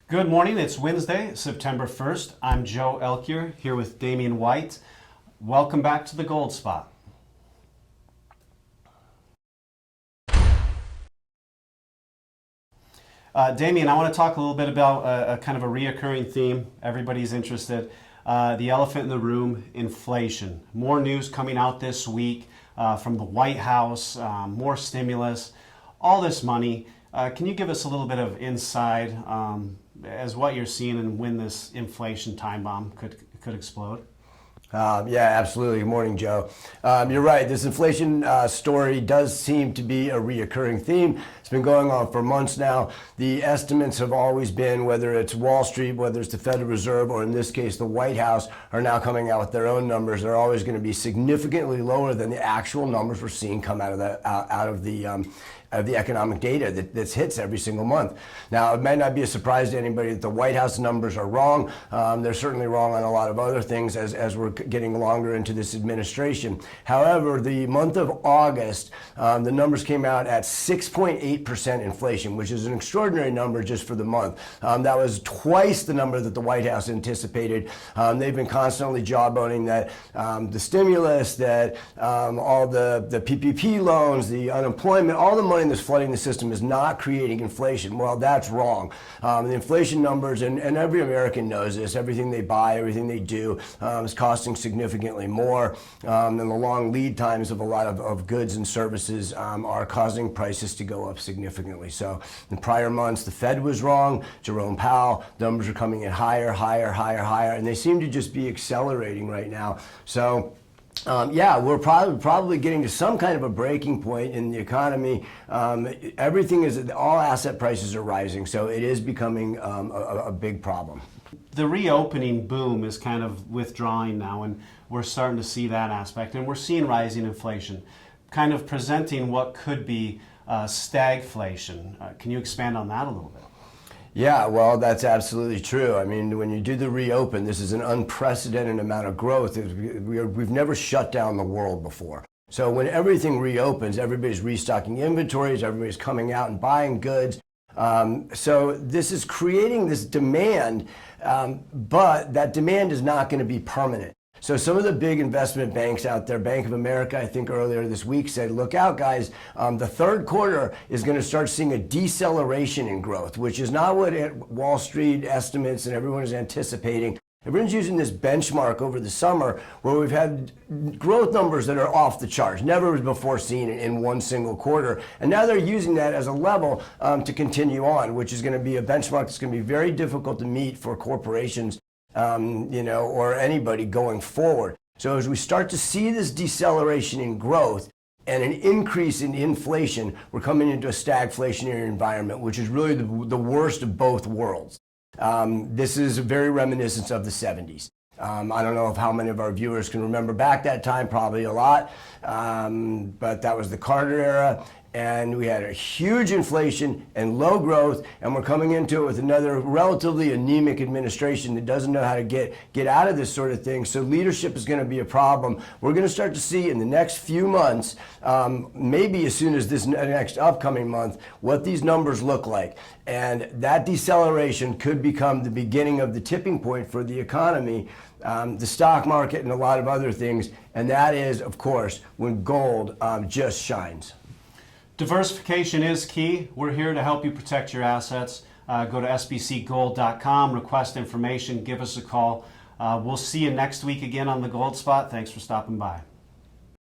Good morning. It's Wednesday, September 1st. I'm Joe Elkjer here with Damian White. Welcome back to the Gold Spot. Damian, I want to talk a little bit about a kind of a reoccurring theme. Everybody's interested. The elephant in the room, inflation. More news coming out this week from the White House, more stimulus, all this money. Can you give us a little bit of insight as what you're seeing and when this inflation time bomb could explode? Yeah, absolutely. Good morning, Joe. You're right. This inflation story does seem to be a reoccurring theme. It's been going on for months now. The estimates have always been, whether it's Wall Street, whether it's the Federal Reserve, or in this case, the White House, are now coming out with their own numbers. They're always going to be significantly lower than the actual numbers we're seeing come out of the economic data that hits every single month. Now, it may not be a surprise to anybody that the White House numbers are wrong. They're certainly wrong on a lot of other things as we're getting longer into this administration. However, the month of August, the numbers came out at 6.8% inflation, which is an extraordinary number just for the month. That was twice the number that the White House anticipated. They've been constantly jawboning that the stimulus, that all the PPP loans, the unemployment, all the money that's flooding the system is not creating inflation. Well, that's wrong. The inflation numbers, and every American knows this, everything they buy, everything they do is costing significantly more. And the long lead times of a lot of goods and services are causing prices to go up significantly. So in prior months, the Fed was wrong. Jerome Powell, numbers are coming in higher, and they seem to just be accelerating right now. So yeah, we're probably getting to some kind of a breaking point in the economy. All asset prices are rising, so it is becoming a big problem. The reopening boom is kind of withdrawing now, and we're starting to see that aspect, and we're seeing rising inflation, kind of presenting what could be stagflation. Can you expand on that a little bit? Yeah, well, that's absolutely true. I mean, when you do the reopen, this is an unprecedented amount of growth. We've never shut down the world before. So when everything reopens, everybody's restocking inventories, everybody's coming out and buying goods. So this is creating this demand, but that demand is not going to be permanent. So some of the big investment banks out there, Bank of America, I think earlier this week said, look out, guys, the third quarter is going to start seeing a deceleration in growth, which is not what Wall Street estimates and everyone is anticipating. Everyone's using this benchmark over the summer where we've had growth numbers that are off the charts, never before seen in one single quarter. And now they're using that as a level to continue on, which is going to be a benchmark that's going to be very difficult to meet for corporations or anybody going forward. So as we start to see this deceleration in growth and an increase in inflation, we're coming into a stagflationary environment, which is really the worst of both worlds. This is very reminiscent of the 70s. I don't know if how many of our viewers can remember back that time, probably a lot, but that was the Carter era. And we had a huge inflation and low growth, and we're coming into it with another relatively anemic administration that doesn't know how to get out of this sort of thing. So leadership is going to be a problem. We're going to start to see in the next few months, maybe as soon as this next upcoming month, what these numbers look like. And that deceleration could become the beginning of the tipping point for the economy, the stock market, and a lot of other things. And that is, of course, when gold just shines. Diversification is key. We're here to help you protect your assets. Go to sbcgold.com, request information, give us a call. We'll see you next week again on the Gold Spot. Thanks for stopping by.